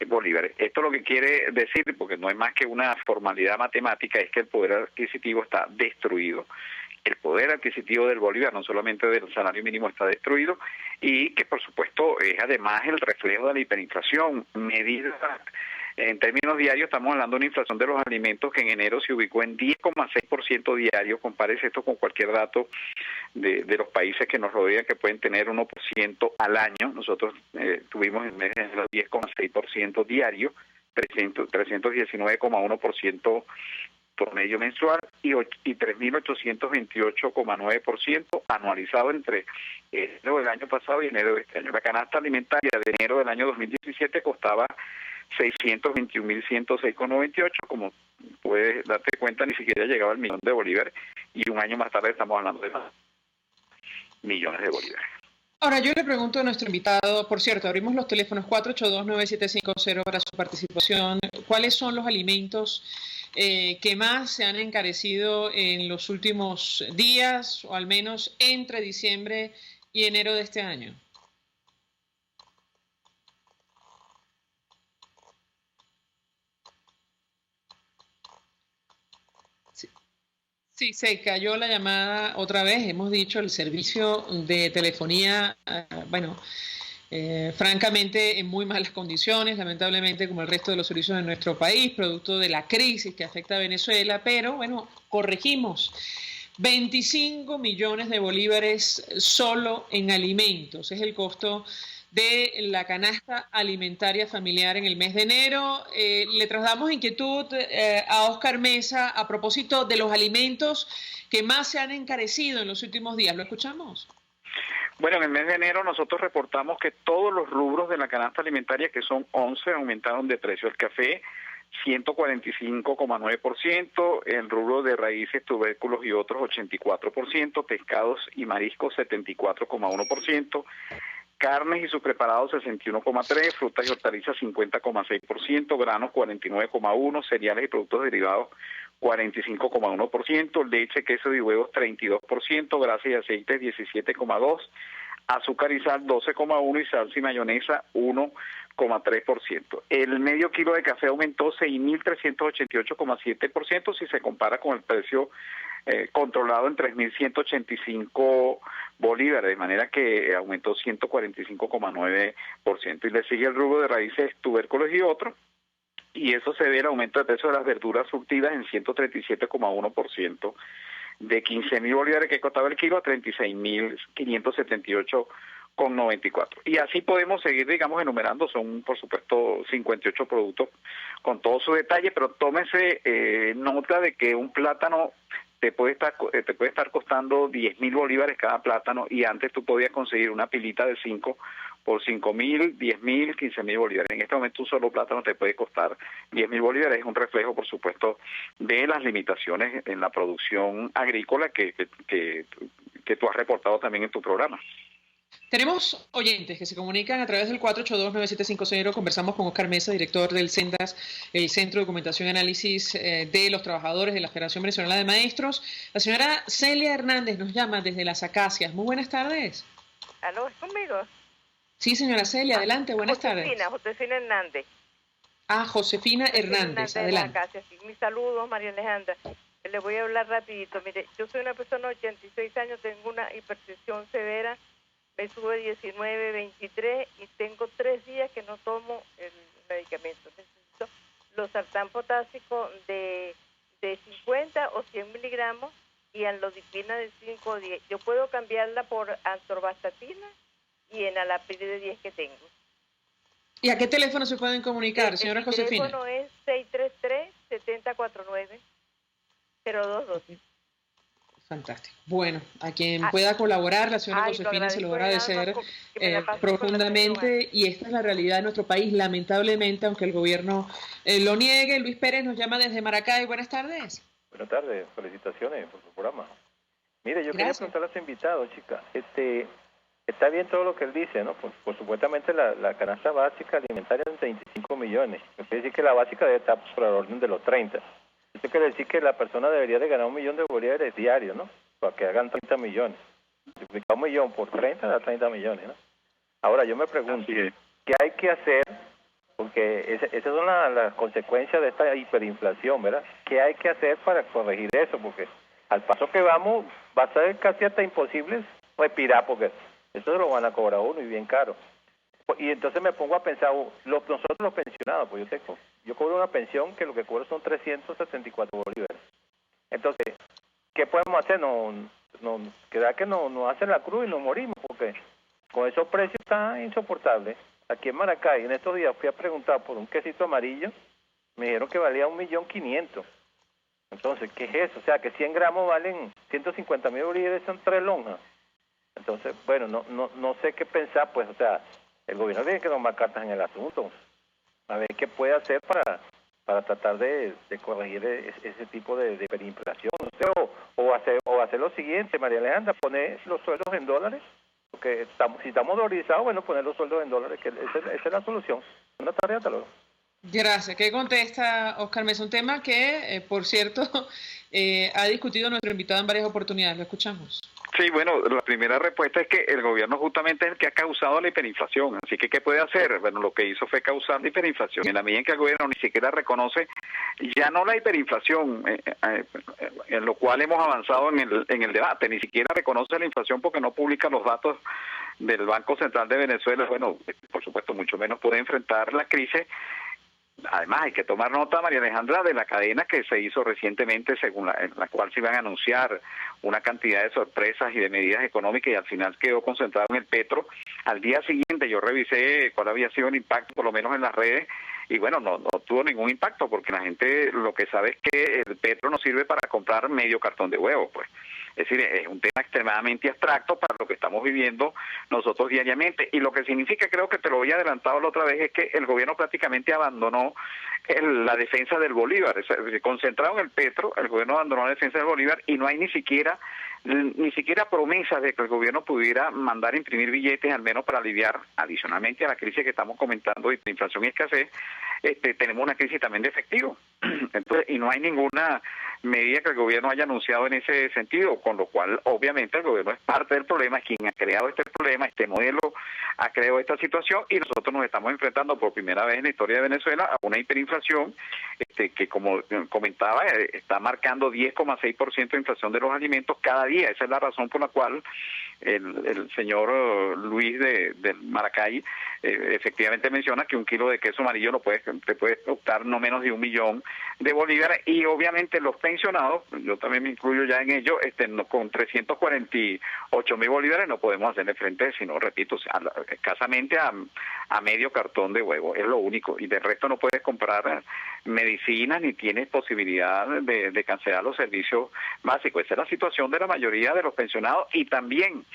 bolívares. Esto lo que quiere decir, porque no es más que una formalidad matemática, es que el poder adquisitivo está destruido. El poder adquisitivo del bolívar, no solamente del salario mínimo, está destruido, y que por supuesto es además el reflejo de la hiperinflación. Medida en términos diarios, estamos hablando de una inflación de los alimentos que en enero se ubicó en 10,6% diario. Compárese esto con cualquier dato de los países que nos rodean, que pueden tener 1% al año. Nosotros tuvimos en mes de enero 10,6% diario, 319,1% promedio mensual y 3.828,9% anualizado entre enero del año pasado y enero de este año. La canasta alimentaria de enero del año 2017 costaba 621.106,98, como puedes darte cuenta, ni siquiera llegaba al millón de bolívares, y un año más tarde estamos hablando de más millones de bolívares. Ahora, yo le pregunto a nuestro invitado, por cierto, abrimos los teléfonos 482-9750 para su participación. ¿Cuáles son los alimentos que más se han encarecido en los últimos días, o al menos entre diciembre y enero de este año? Sí, se cayó la llamada otra vez. Hemos dicho, el servicio de telefonía, francamente en muy malas condiciones, lamentablemente, como el resto de los servicios de nuestro país, producto de la crisis que afecta a Venezuela, pero bueno, corregimos. 25 millones de bolívares solo en alimentos. Es el costo de la canasta alimentaria familiar en el mes de enero. Le trasladamos inquietud a Óscar Mesa a propósito de los alimentos que más se han encarecido en los últimos días. ¿Lo escuchamos? Bueno, en el mes de enero nosotros reportamos que todos los rubros de la canasta alimentaria, que son 11, aumentaron de precio. El café 145,9%, el rubro de raíces, tubérculos y otros 84%, pescados y mariscos 74,1%, carnes y sus preparados 61,3%, frutas y hortalizas 50,6%, granos 49,1%, cereales y productos derivados 45,1%, leche, queso y huevos 32%, grasas y aceites 17,2%, azúcar y sal 12,1% y salsa y mayonesa 1,3%. El medio kilo de café aumentó 6.388,7% si se compara con el precio controlado en 3.185 bolívares, de manera que aumentó 145,9%. Y le sigue el rubro de raíces, tubérculos y otros, y eso se ve el aumento de precio de las verduras surtidas en 137,1%, de 15.000 bolívares que costaba el kilo a 36.578,94. Y así podemos seguir, digamos, enumerando. Son, por supuesto, 58 productos con todo su detalle, pero tómese nota de que un plátano te puede estar costando 10.000 bolívares cada plátano, y antes tú podías conseguir una pilita de 5 por 5.000, 10.000, 15.000 bolívares. En este momento un solo plátano te puede costar 10.000 bolívares. Es un reflejo, por supuesto, de las limitaciones en la producción agrícola que tú has reportado también en tu programa. Tenemos oyentes que se comunican a través del 482-9750. Conversamos con Óscar Mesa, director del CENDAS, el Centro de Documentación y Análisis de los Trabajadores de la Federación Venezolana de Maestros. La señora Celia Hernández nos llama desde Las Acacias. Muy buenas tardes. ¿Aló, es conmigo? Sí, señora Celia, adelante, buenas tardes. Josefina Hernández. Josefina Hernández, adelante. Gracias. Mis saludos, María Alejandra. Le voy a hablar rapidito. Mire, yo soy una persona de 86 años, tengo una hipertensión severa, me sube 19, 23 y tengo 3 días que no tomo el medicamento. Necesito losartán potásico de 50 o 100 miligramos y anlodipina de 5 o 10. Yo puedo cambiarla por atorvastatina y enalapril de 10 que tengo. ¿Y a qué teléfono se pueden comunicar, señora Josefina? El teléfono es 633-7049-022. Fantástico. Bueno, a quien pueda colaborar, la señora Josefina se lo va a agradecer profundamente, y esta es la realidad de nuestro país, lamentablemente, aunque el gobierno lo niegue. Luis Pérez nos llama desde Maracay. Buenas tardes. Buenas tardes, felicitaciones por su programa. Mire, yo quería preguntarle a su invitado, chica, está bien todo lo que él dice, ¿no? Por supuestamente la canasta básica alimentaria es de 25 millones. Me quiere decir que la básica debe estar por el orden de los 30. Esto quiere decir que la persona debería de ganar 1 millón de bolívares diarios, ¿no? Para que hagan 30 millones. Multiplicar 1 millón por 30 da 30 millones, ¿no? Ahora yo me pregunto, ¿qué hay que hacer? Porque esas son las consecuencias de esta hiperinflación, ¿verdad? ¿Qué hay que hacer para corregir eso? Porque al paso que vamos va a ser casi hasta imposible respirar, porque eso lo van a cobrar uno y bien caro. Y entonces me pongo a pensar, nosotros los pensionados, pues yo cobro una pensión que lo que cobro son 374 bolívares. Entonces, ¿qué podemos hacer? Queda que nos hacen la cruz y nos morimos, porque con esos precios tan insoportables. Aquí en Maracay, en estos días fui a preguntar por un quesito amarillo, me dijeron que valía 1.500.000. Entonces, ¿qué es eso? O sea, que 100 gramos valen 150.000 bolívares, son 3 lonjas. Entonces, bueno, no sé qué pensar, pues, o sea, el gobierno tiene que tomar cartas en el asunto, a ver qué puede hacer para tratar de corregir ese tipo de hiperinflación, no sé, o hacer lo siguiente, María Alejandra, poner los sueldos en dólares, porque si estamos dolarizados, bueno, poner los sueldos en dólares, que esa es la solución. Una tarea, hasta luego. Gracias. ¿Qué contesta Oscar Mesa? Un tema que, por cierto, ha discutido nuestro invitado en varias oportunidades. Lo escuchamos. Sí, bueno, la primera respuesta es que el gobierno justamente es el que ha causado la hiperinflación. Así que, ¿qué puede hacer? Bueno, lo que hizo fue causar la hiperinflación. En la medida en que el gobierno ni siquiera reconoce ya no la hiperinflación, en lo cual hemos avanzado en el debate, ni siquiera reconoce la inflación porque no publica los datos del Banco Central de Venezuela. Bueno, por supuesto, mucho menos puede enfrentar la crisis. Además, hay que tomar nota, María Alejandra, de la cadena que se hizo recientemente, en la cual se iban a anunciar una cantidad de sorpresas y de medidas económicas, y al final quedó concentrado en el petro. Al día siguiente yo revisé cuál había sido el impacto, por lo menos en las redes, y bueno, no tuvo ningún impacto, porque la gente lo que sabe es que el petro no sirve para comprar medio cartón de huevo, pues. Es decir, es un tema extremadamente abstracto para lo que estamos viviendo nosotros diariamente. Y lo que significa, creo que te lo había adelantado la otra vez, es que el gobierno prácticamente abandonó la defensa del bolívar. Concentrado en el petro, el gobierno abandonó la defensa del bolívar y no hay ni siquiera promesas de que el gobierno pudiera mandar imprimir billetes, al menos para aliviar, adicionalmente a la crisis que estamos comentando de inflación y escasez, tenemos una crisis también de efectivo. Entonces, y no hay ninguna medida que el gobierno haya anunciado en ese sentido, con lo cual obviamente el gobierno es parte del problema, es quien ha creado este problema, este modelo ha creado esta situación, y nosotros nos estamos enfrentando por primera vez en la historia de Venezuela a una hiperinflación que, como comentaba, está marcando 10,6% de inflación de los alimentos cada día. Esa es la razón por la cual el señor Luis de Maracay efectivamente menciona que 1 kilo de queso amarillo te puede costar no menos de 1 millón de bolívares, y obviamente los pensionados, yo también me incluyo ya en ello, con 348.000 bolívares no podemos hacerle frente, sino, repito, escasamente a medio cartón de huevo, es lo único, y de resto no puedes comprar medicinas ni tienes posibilidad de cancelar los servicios básicos. Esa es la situación de la mayoría de los pensionados, y también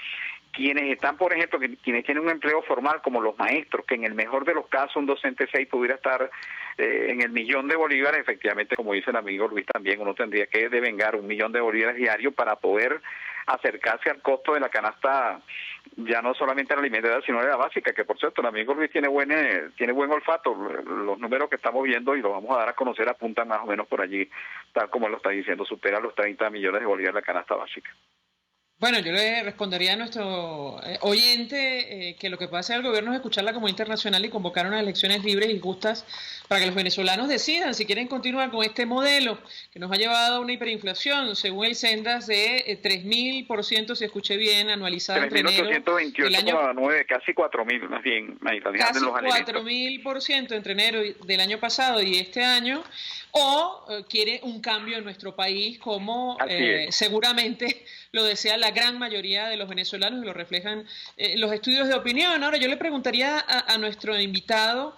quienes están, por ejemplo, quienes tienen un empleo formal, como los maestros, que en el mejor de los casos un docente 6 pudiera estar en el 1 millón de bolívares. Efectivamente, como dice el amigo Luis también, uno tendría que devengar 1 millón de bolívares diarios para poder acercarse al costo de la canasta, ya no solamente la alimentaria, sino de la básica, que por cierto el amigo Luis tiene buen olfato. Los números que estamos viendo y los vamos a dar a conocer apuntan más o menos por allí, tal como lo está diciendo, supera los 30 millones de bolívares la canasta básica. Bueno, yo le respondería a nuestro oyente que lo que puede hacer el gobierno es escuchar la comunidad internacional y convocar unas elecciones libres y justas para que los venezolanos decidan si quieren continuar con este modelo que nos ha llevado a una hiperinflación, según el Sendas, de 3.000%, si escuché bien, anualizada entre enero del año... 3.828,9, casi 4.000, más bien, casi 4.000% entre enero del año pasado y este año, o quiere un cambio en nuestro país, como seguramente lo desea la gran mayoría de los venezolanos, y lo reflejan los estudios de opinión. Ahora, yo le preguntaría a nuestro invitado,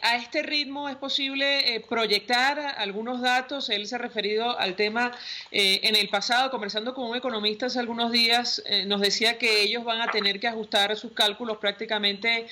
¿a este ritmo es posible proyectar algunos datos? Él se ha referido al tema en el pasado, conversando con un economista hace algunos días, nos decía que ellos van a tener que ajustar sus cálculos prácticamente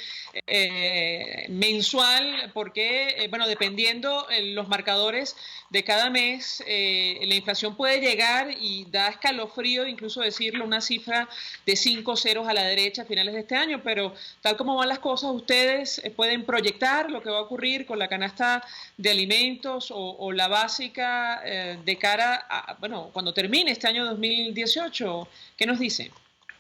mensual, porque, bueno, dependiendo los marcadores de cada mes, la inflación puede llegar y da escalofrío incluso incluso decirlo, una cifra de 5 ceros a la derecha a finales de este año, pero tal como van las cosas, ustedes pueden proyectar lo que va a ocurrir con la canasta de alimentos o la básica de cara a, bueno, cuando termine este año 2018. ¿Qué nos dice?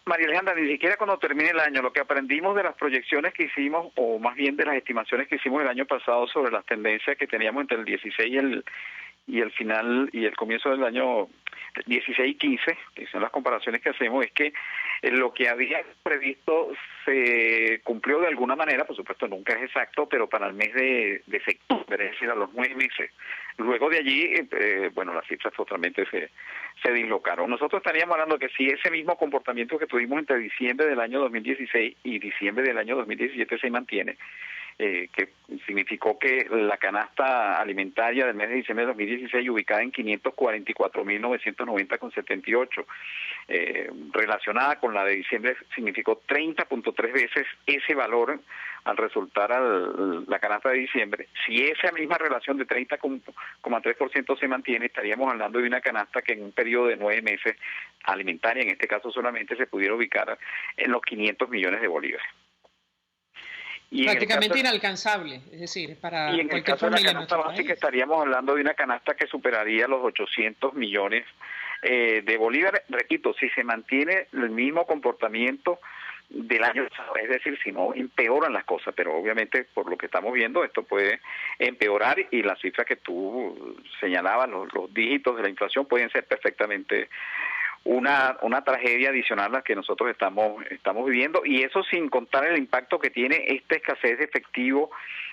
María Alejandra, ni siquiera cuando termine el año, lo que aprendimos de las proyecciones que hicimos, o más bien de las estimaciones que hicimos el año pasado sobre las tendencias que teníamos entre el 16 y el final y el comienzo del año 16 y 15, que son las comparaciones que hacemos, es que lo que había previsto se cumplió de alguna manera, por supuesto nunca es exacto, pero para el mes de septiembre, es decir, a los 9 meses. Luego de allí, bueno, las cifras totalmente se dislocaron. Nosotros estaríamos hablando que si ese mismo comportamiento que tuvimos entre diciembre del año 2016 y diciembre del año 2017 se mantiene, que significó que la canasta alimentaria del mes de diciembre de 2016 ubicada en 544.990,78, relacionada con la de diciembre, significó 30.3 veces ese valor al resultar la canasta de diciembre. Si esa misma relación de 30,3% se mantiene, estaríamos hablando de una canasta que en un periodo de 9 meses, alimentaria en este caso solamente, se pudiera ubicar en los 500 millones de bolívares. Y prácticamente inalcanzable, es decir, para y en el caso de la canasta básica estaríamos hablando de una canasta que superaría los 800 millones de bolívares. Repito, si se mantiene el mismo comportamiento del año pasado, es decir, si no empeoran las cosas, pero obviamente por lo que estamos viendo esto puede empeorar y las cifras que tú señalabas, los dígitos de la inflación pueden ser perfectamente una tragedia adicional a la que nosotros estamos viviendo, y eso sin contar el impacto que tiene esta escasez de efectivo,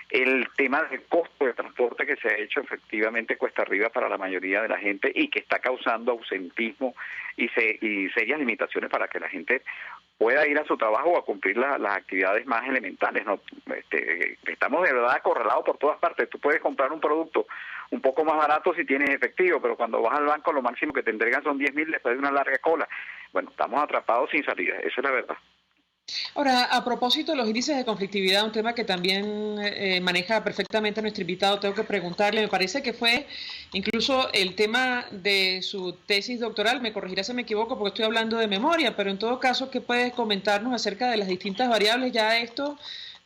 el tema del costo de transporte que se ha hecho efectivamente cuesta arriba para la mayoría de la gente y que está causando ausentismo y serias limitaciones para que la gente pueda ir a su trabajo o a cumplir las actividades más elementales, ¿no? Estamos de verdad acorralados por todas partes. Tú puedes comprar un producto un poco más barato si tienes efectivo, pero cuando vas al banco lo máximo que te entregan son 10.000 después de una larga cola. Bueno, estamos atrapados sin salida, esa es la verdad. Ahora, a propósito de los índices de conflictividad, un tema que también maneja perfectamente nuestro invitado, tengo que preguntarle, me parece que fue incluso el tema de su tesis doctoral, me corregirá si me equivoco porque estoy hablando de memoria, pero en todo caso, ¿qué puedes comentarnos acerca de las distintas variables? Ya esto,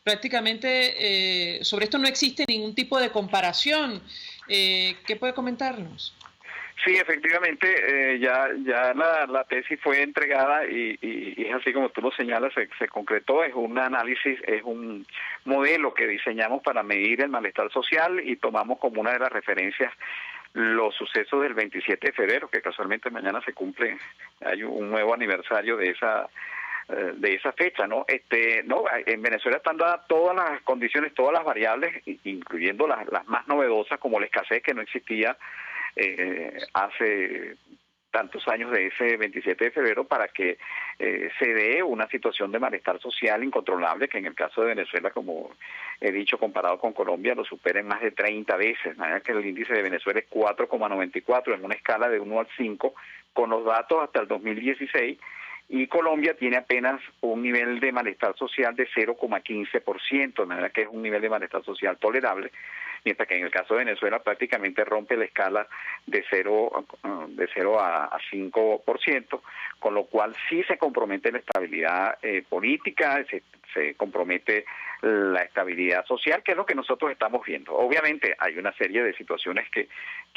prácticamente, sobre esto no existe ningún tipo de comparación. ¿Qué puede comentarnos? Sí, efectivamente, ya la tesis fue entregada y es así como tú lo señalas, se concretó, es un análisis, es un modelo que diseñamos para medir el malestar social y tomamos como una de las referencias los sucesos del 27 de febrero, que casualmente mañana se cumple, hay un nuevo aniversario de esa fecha, ¿no? En Venezuela están dadas todas las condiciones, todas las variables, incluyendo las más novedosas como la escasez que no existía hace tantos años de ese 27 de febrero para que se dé una situación de malestar social incontrolable que en el caso de Venezuela, como he dicho, comparado con Colombia, lo supera en más de 30 veces. De manera que el índice de Venezuela es 4,94 en una escala de 1 al 5 con los datos hasta el 2016, y Colombia tiene apenas un nivel de malestar social de 0,15%, de manera que es un nivel de malestar social tolerable, mientras que en el caso de Venezuela prácticamente rompe la escala de 0 a 5%, con lo cual sí se compromete la estabilidad política, se compromete la estabilidad social, que es lo que nosotros estamos viendo. Obviamente hay una serie de situaciones que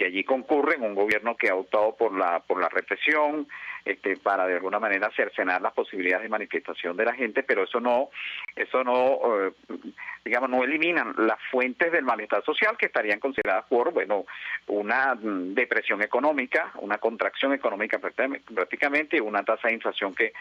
allí concurren, un gobierno que ha optado por la represión, para de alguna manera cercenar las posibilidades de manifestación de la gente, pero eso no eliminan las fuentes del malestar social que estarían consideradas por, una depresión económica, una contracción económica prácticamente, una tasa de inflación que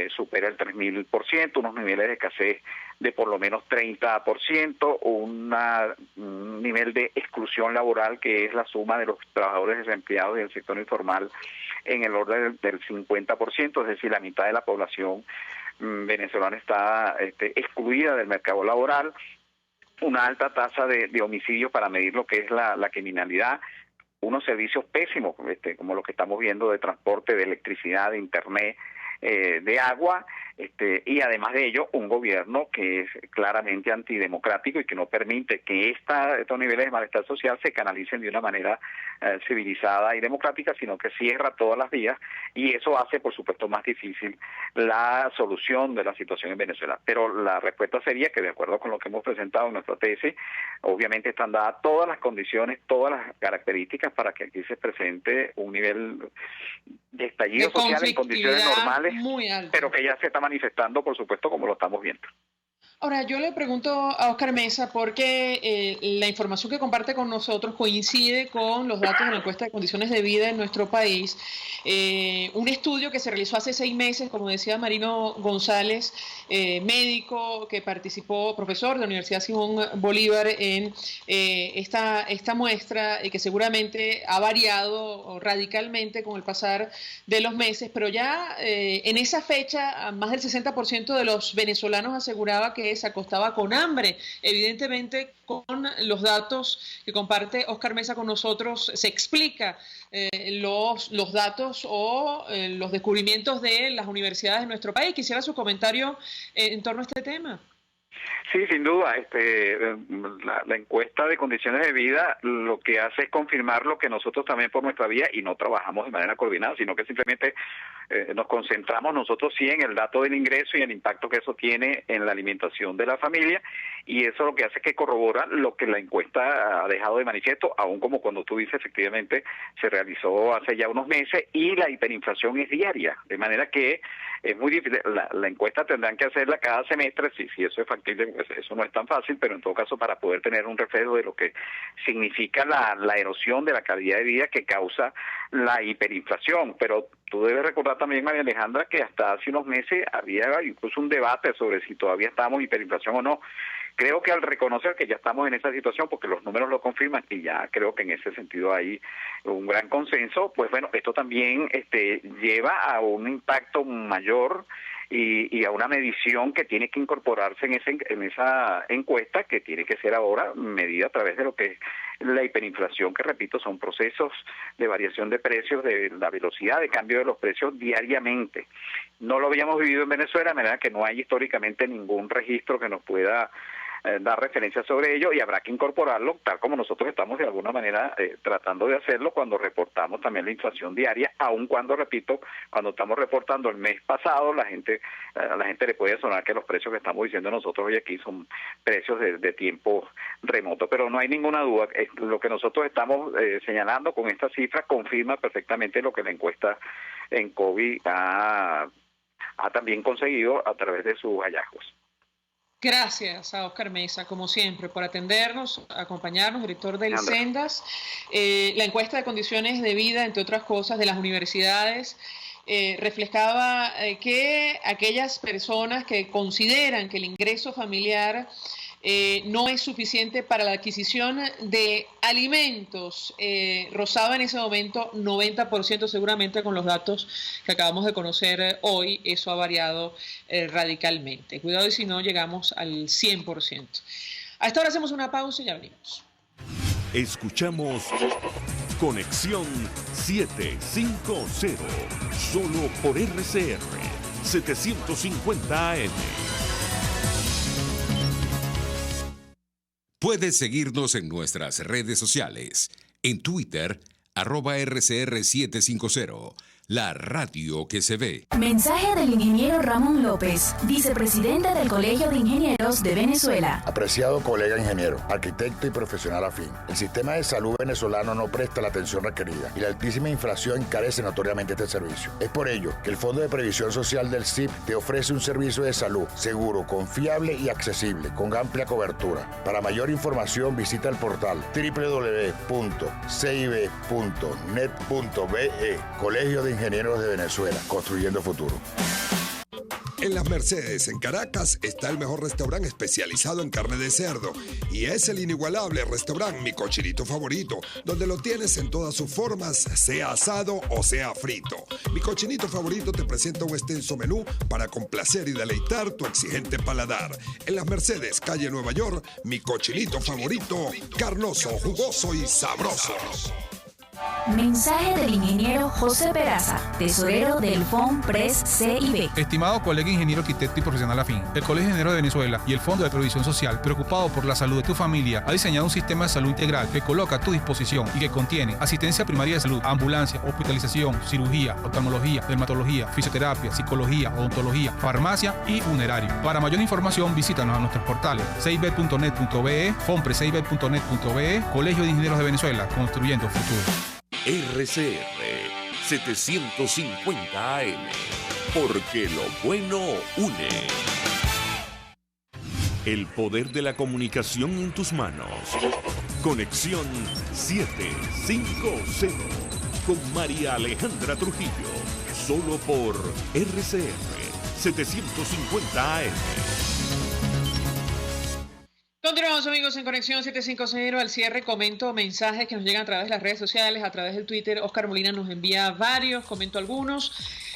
supera el 3.000%, unos niveles de escasez de por lo menos 30%, un nivel de exclusión laboral que es la suma de los trabajadores desempleados y del sector informal en el orden del 50%, es decir, la mitad de la población venezolana está excluida del mercado laboral, una alta tasa de homicidios para medir lo que es la criminalidad, unos servicios pésimos como lo que estamos viendo de transporte, de electricidad, de internet, de agua, y además de ello un gobierno que es claramente antidemocrático y que no permite que estos niveles de malestar social se canalicen de una manera civilizada y democrática, sino que cierra todas las vías, y eso hace por supuesto más difícil la solución de la situación en Venezuela. Pero la respuesta sería que, de acuerdo con lo que hemos presentado en nuestra tesis, obviamente están dadas todas las condiciones, todas las características para que aquí se presente un nivel de estallido social en condiciones normales, pero que ya se está manifestando, por supuesto, como lo estamos viendo. Ahora, yo le pregunto a Óscar Mesa porque la información que comparte con nosotros coincide con los datos de la encuesta de condiciones de vida en nuestro país. Un estudio que se realizó hace 6 meses, como decía Marino González, médico que participó, profesor de la Universidad Simón Bolívar en esta muestra, que seguramente ha variado radicalmente con el pasar de los meses, pero ya en esa fecha más del 60% de los venezolanos aseguraba que se acostaba con hambre. Evidentemente, con los datos que comparte Óscar Mesa con nosotros, se explica los datos o los descubrimientos de las universidades de nuestro país. Quisiera su comentario en torno a este tema. Sí, sin duda. La encuesta de condiciones de vida lo que hace es confirmar lo que nosotros también por nuestra vía, y no trabajamos de manera coordinada, sino que simplemente nos concentramos nosotros sí en el dato del ingreso y el impacto que eso tiene en la alimentación de la familia, y eso lo que hace es que corrobora lo que la encuesta ha dejado de manifiesto, aún como cuando tú dices, efectivamente se realizó hace ya unos meses, y la hiperinflación es diaria, de manera que es muy difícil. La encuesta tendrán que hacerla cada semestre, si eso es factible, pues eso no es tan fácil, pero en todo caso para poder tener un reflejo de lo que significa la erosión de la calidad de vida que causa la hiperinflación. Pero tú debes recordar también, María Alejandra, que hasta hace unos meses había incluso un debate sobre si todavía estábamos en hiperinflación o no. Creo que al reconocer que ya estamos en esa situación, porque los números lo confirman, y ya creo que en ese sentido hay un gran consenso, pues bueno, esto también lleva a un impacto mayor y a una medición que tiene que incorporarse en esa encuesta, que tiene que ser ahora medida a través de lo que es la hiperinflación, que repito, son procesos de variación de precios, de la velocidad de cambio de los precios diariamente. No lo habíamos vivido en Venezuela, de manera que no hay históricamente ningún registro que nos pueda dar referencia sobre ello, y habrá que incorporarlo, tal como nosotros estamos de alguna manera tratando de hacerlo cuando reportamos también la inflación diaria, aun cuando, repito, cuando estamos reportando el mes pasado, a la gente le puede sonar que los precios que estamos diciendo nosotros hoy aquí son precios de tiempo remoto, pero no hay ninguna duda, lo que nosotros estamos señalando con esta cifra confirma perfectamente lo que la encuesta en COVID ha también conseguido a través de sus hallazgos. Gracias a Óscar Mesa, como siempre, por atendernos, acompañarnos, director del Sendas. La encuesta de condiciones de vida, entre otras cosas, de las universidades, reflejaba que aquellas personas que consideran que el ingreso familiar no es suficiente para la adquisición de alimentos, rozaba en ese momento 90%, seguramente con los datos que acabamos de conocer hoy, eso ha variado radicalmente. Cuidado y si no llegamos al 100%. A esta hora hacemos una pausa y ya venimos. Escuchamos Conexión 750, solo por RCR 750 AM. Puedes seguirnos en nuestras redes sociales. En Twitter, @RCR750, la radio que se ve. Mensaje del ingeniero Ramón López, vicepresidente del Colegio de Ingenieros de Venezuela. Apreciado colega ingeniero, arquitecto y profesional afín, el sistema de salud venezolano no presta la atención requerida y la altísima inflación encarece notoriamente este servicio. Es por ello que el Fondo de Previsión Social del CIP te ofrece un servicio de salud seguro, confiable y accesible, con amplia cobertura. Para mayor información visita el portal www.cib.net.be. Colegio de Ingenieros de Venezuela, construyendo futuro. En Las Mercedes, en Caracas, está el mejor restaurante especializado en carne de cerdo. Y es el inigualable restaurante Mi Cochinito Favorito, donde lo tienes en todas sus formas, sea asado o sea frito. Mi Cochinito Favorito te presenta un extenso menú para complacer y deleitar tu exigente paladar. En Las Mercedes, calle Nueva York, Mi Cochinito Favorito, carnoso, jugoso y sabroso. Mensaje del ingeniero José Peraza, tesorero del FONPRES CIB. Estimado colega ingeniero, arquitecto y profesional afín, el Colegio de Ingenieros de Venezuela y el Fondo de Previsión Social, preocupado por la salud de tu familia, ha diseñado un sistema de salud integral que coloca a tu disposición y que contiene asistencia primaria de salud, ambulancia, hospitalización, cirugía, oftalmología, dermatología, fisioterapia, psicología, odontología, farmacia y funerario. Para mayor información, visítanos a nuestros portales cib.net.be, fonprescib.net.be, Colegio de Ingenieros de Venezuela, construyendo futuro. RCR 750 AM, porque lo bueno une. El poder de la comunicación en tus manos. Conexión 750 con María Alejandra Trujillo, solo por RCR 750 AM. Continuamos, amigos, en Conexión 750. Al cierre comento mensajes que nos llegan a través de las redes sociales, a través del Twitter. Oscar Molina nos envía varios, comento algunos.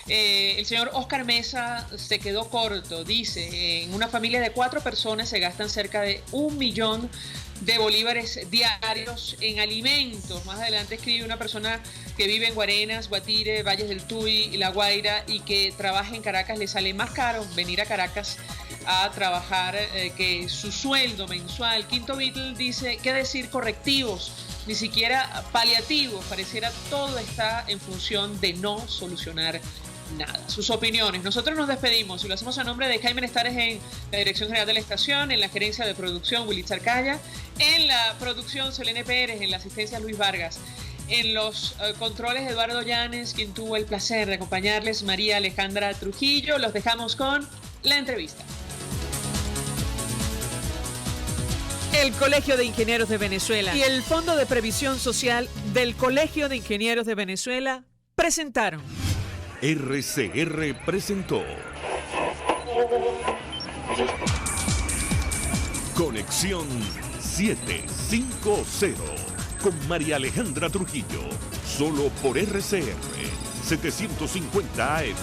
El señor Oscar Mesa se quedó corto. Dice, en una familia de 4 personas se gastan cerca de 1 millón de bolívares diarios en alimentos. Más adelante escribe una persona que vive en Guarenas, Guatire, Valles del Tuy y La Guaira y que trabaja en Caracas. Le sale más caro venir a Caracas a trabajar que su sueldo mensual. Quinto Beatle dice, ¿qué decir correctivos? Ni siquiera paliativos. Pareciera todo está en función de no solucionar nada. Sus opiniones. Nosotros nos despedimos y lo hacemos a nombre de Jaime Nestares en la Dirección General de la Estación, en la gerencia de producción Willy Charcaya, en la producción Selene Pérez, en la asistencia Luis Vargas, en los controles Eduardo Llanes, quien tuvo el placer de acompañarles, María Alejandra Trujillo. Los dejamos con la entrevista. El Colegio de Ingenieros de Venezuela y el Fondo de Previsión Social del Colegio de Ingenieros de Venezuela presentaron. RCR presentó Conexión 750 con María Alejandra Trujillo, solo por RCR 750 AM.